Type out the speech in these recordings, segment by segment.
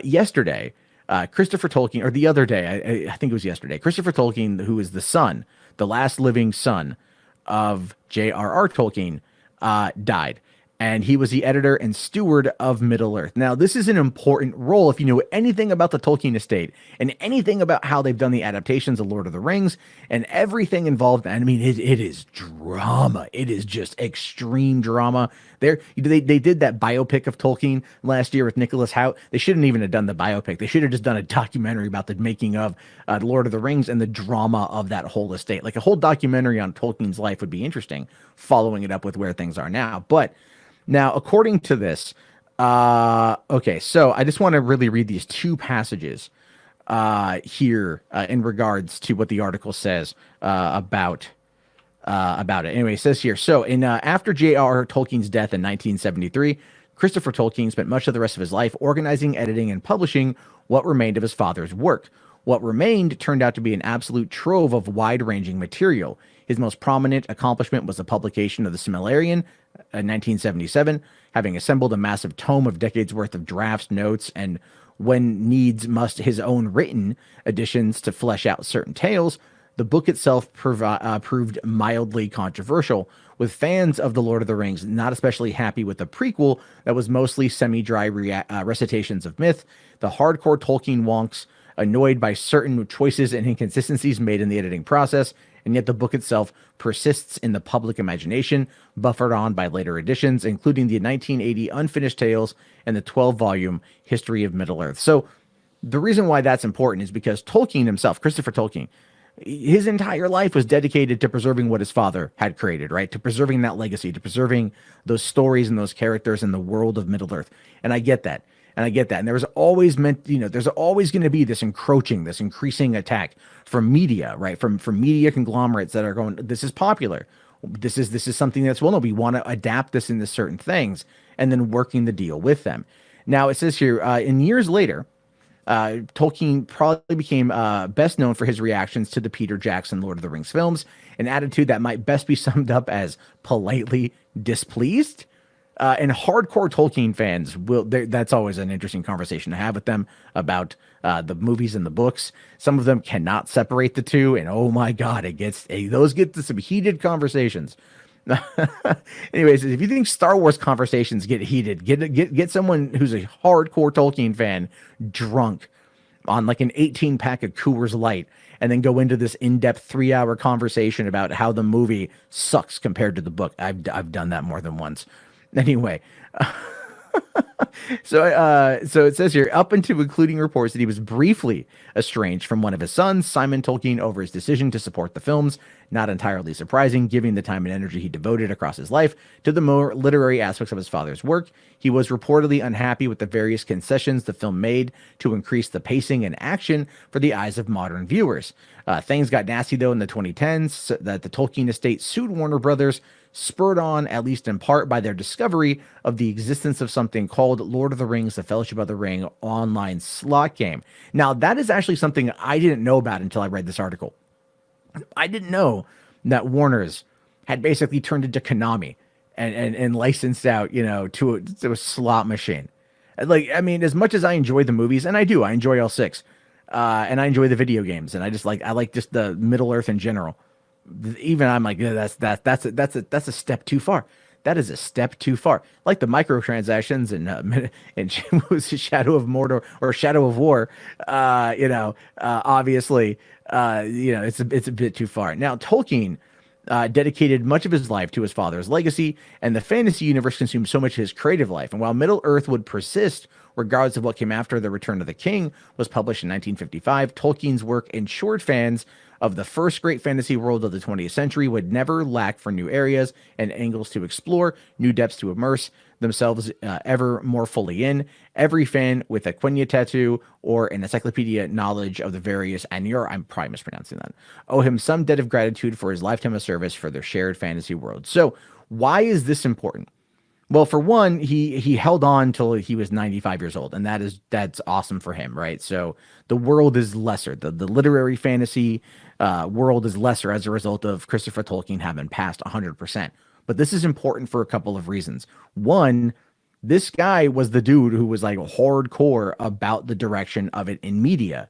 Yesterday, Christopher Tolkien, or the other day, I think it was yesterday, Christopher Tolkien, who is the last living son of J.R.R. Tolkien, died. And he was the editor and steward of Middle Earth. Now, this is an important role if you know anything about the Tolkien Estate and anything about how they've done the adaptations of Lord of the Rings and everything involved. I mean, it is drama. It is just extreme drama. They did that biopic of Tolkien last year with Nicholas Hoult. They shouldn't even have done the biopic. They should have just done a documentary about the making of Lord of the Rings and the drama of that whole estate. Like a whole documentary on Tolkien's life would be interesting, following it up with where things are now. But now, according to this, okay, so I just want to really read these two passages here in regards to what the article says about it. Anyway, it says here, so after J.R.R. Tolkien's death in 1973, Christopher Tolkien spent much of the rest of his life organizing, editing, and publishing what remained of his father's work. What remained turned out to be an absolute trove of wide-ranging material. His most prominent accomplishment was the publication of the Silmarillion in 1977, having assembled a massive tome of decades worth of drafts, notes, and when needs must his own written additions to flesh out certain tales. The book itself proved mildly controversial, with fans of The Lord of the Rings not especially happy with the prequel that was mostly semi-dry recitations of myth. The hardcore Tolkien wonks annoyed by certain choices and inconsistencies made in the editing process, and yet the book itself persists in the public imagination, buffered on by later editions, including the 1980 Unfinished Tales and the 12-volume History of Middle-earth. So the reason why that's important is because Tolkien himself, Christopher Tolkien, his entire life was dedicated to preserving what his father had created, right? To preserving that legacy, to preserving those stories and those characters in the world of Middle-earth. And I get that. And there's always there's always going to be this increasing attack from media, right? From media conglomerates that are going, this is popular. This is something that's well known. We want to adapt this into certain things and then working the deal with them. Now it says here, in years later, Tolkien probably became best known for his reactions to the Peter Jackson Lord of the Rings films, an attitude that might best be summed up as politely displeased. And hardcore Tolkien fans that's always an interesting conversation to have with them about the movies and the books. Some of them cannot separate the two, and oh my God, those get to some heated conversations. Anyways, if you think Star Wars conversations get heated, get someone who's a hardcore Tolkien fan drunk on like an 18-pack of Coors Light, and then go into this in-depth 3-hour conversation about how the movie sucks compared to the book. I've done that more than once. Anyway, so it says here, up into including reports that he was briefly estranged from one of his sons, Simon Tolkien, over his decision to support the films. Not entirely surprising, given the time and energy he devoted across his life to the more literary aspects of his father's work. He was reportedly unhappy with the various concessions the film made to increase the pacing and action for the eyes of modern viewers. Things got nasty, though, in the 2010s, that the Tolkien Estate sued Warner Brothers, spurred on, at least in part, by their discovery of the existence of something called Lord of the Rings, The Fellowship of the Ring online slot game. Now, that is actually something I didn't know about until I read this article. I didn't know that Warner's had basically turned into Konami and licensed out, to a slot machine. Like, I mean, as much as I enjoy the movies, and I enjoy all six, and I enjoy the video games, and I like just the Middle Earth in general. Even I'm like, yeah, that's a step too far. That is a step too far. Like the microtransactions and Shadow of Mordor or Shadow of War, obviously, it's a bit too far. Now, Tolkien dedicated much of his life to his father's legacy, and the fantasy universe consumed so much of his creative life. And while Middle Earth would persist, regardless of what came after The Return of the King was published in 1955, Tolkien's work ensured fans of the first great fantasy world of the 20th century would never lack for new areas and angles to explore, new depths to immerse themselves ever more fully in. Every fan with a Quenya tattoo or an encyclopedia knowledge of the various Ainur, I'm probably mispronouncing that, owe him some debt of gratitude for his lifetime of service for their shared fantasy world. So why is this important? Well, for one, he held on till he was 95 years old, and that's awesome for him, right? So the world is lesser. The literary fantasy world is lesser as a result of Christopher Tolkien having passed 100%. But this is important for a couple of reasons. One, This guy was the dude who was like hardcore about the direction of it in media.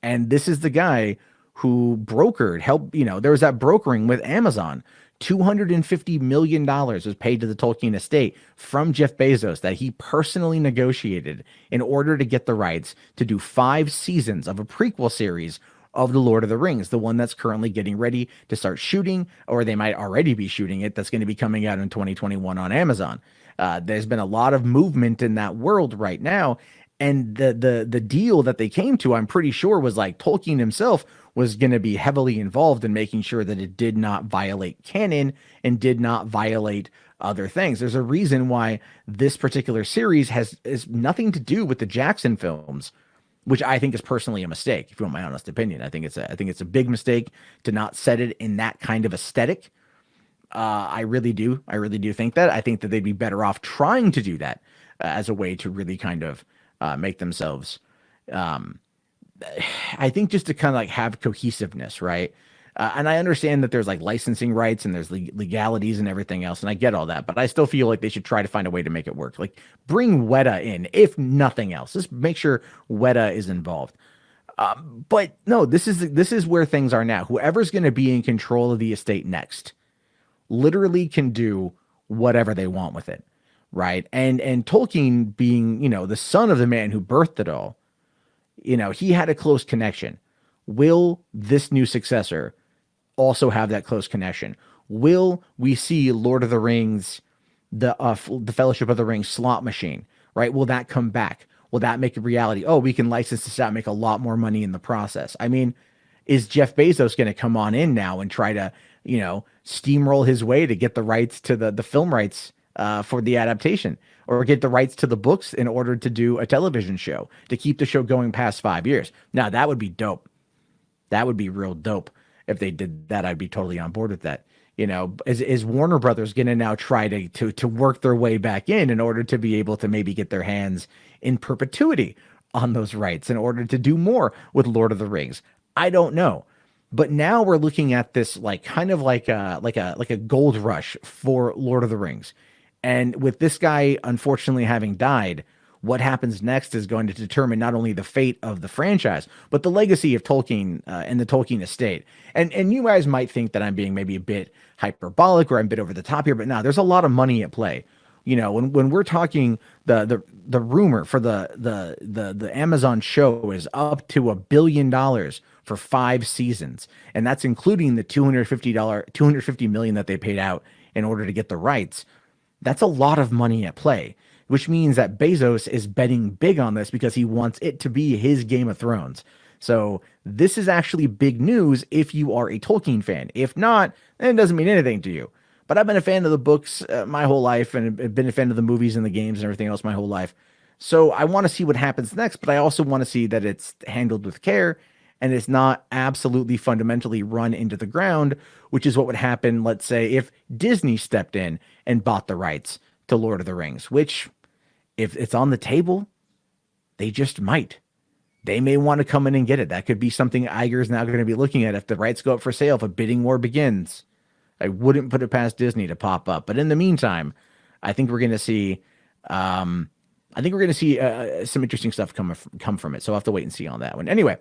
And this is the guy who brokered, helped, there was that brokering with Amazon. $250 million was paid to the Tolkien estate from Jeff Bezos that he personally negotiated in order to get the rights to do 5 seasons of a prequel series of The Lord of the Rings, the one that's currently getting ready to start shooting, or they might already be shooting it, that's going to be coming out in 2021 on Amazon. There's been a lot of movement in that world right now. And the deal that they came to, I'm pretty sure, was like Tolkien himself was going to be heavily involved in making sure that it did not violate canon and did not violate other things. There's a reason why this particular series is nothing to do with the Jackson films, which I think is personally a mistake. If you want my honest opinion, I think it's a big mistake to not set it in that kind of aesthetic. I really do think that. I think that they'd be better off trying to do that as a way to really kind of make themselves, I think, just to kind of like have cohesiveness, right? And I understand that there's like licensing rights and there's legalities and everything else, and I get all that, but I still feel like they should try to find a way to make it work. Like bring Weta in, if nothing else. Just make sure Weta is involved. But no, this is where things are now. Whoever's going to be in control of the estate next literally can do whatever they want with it, right? And Tolkien being, the son of the man who birthed it all, he had a close connection. Will this new successor also have that close connection? Will we see Lord of the Rings, the Fellowship of the Ring slot machine, right? Will that come back? Will that make a reality? Oh, we can license this out, make a lot more money in the process. I mean, is Jeff Bezos going to come on in now and try to, steamroll his way to get the rights to the film rights for the adaptation, or get the rights to the books in order to do a television show to keep the show going past 5 years? Now, that would be dope. That would be real dope. If they did that, I'd be totally on board with that. Is Warner Brothers going to now try to work their way back in order to be able to maybe get their hands in perpetuity on those rights in order to do more with Lord of the Rings? I don't know. But now we're looking at this like kind of like a gold rush for Lord of the Rings. And with this guy unfortunately having died, what happens next is going to determine not only the fate of the franchise, but the legacy of Tolkien and the Tolkien estate. And you guys might think that I'm being maybe a bit hyperbolic or I'm a bit over the top here, but no, there's a lot of money at play. When we're talking, the rumor for the Amazon show is up to $1 billion for 5 seasons, and that's including the $250 million that they paid out in order to get the rights. That's a lot of money at play, which means that Bezos is betting big on this because he wants it to be his Game of Thrones. So this is actually big news if you are a Tolkien fan. If not, then it doesn't mean anything to you. But I've been a fan of the books my whole life, and I've been a fan of the movies and the games and everything else my whole life. So I want to see what happens next, but I also want to see that it's handled with care and it's not absolutely fundamentally run into the ground, which is what would happen, let's say, if Disney stepped in and bought the rights to Lord of the Rings, which, if it's on the table, they just might. They may want to come in and get it. That could be something Iger is now going to be looking at if the rights go up for sale, if a bidding war begins. I wouldn't put it past Disney to pop up. But in the meantime, I think we're going to see some interesting stuff come from it. So I'll have to wait and see on that one. Anyway,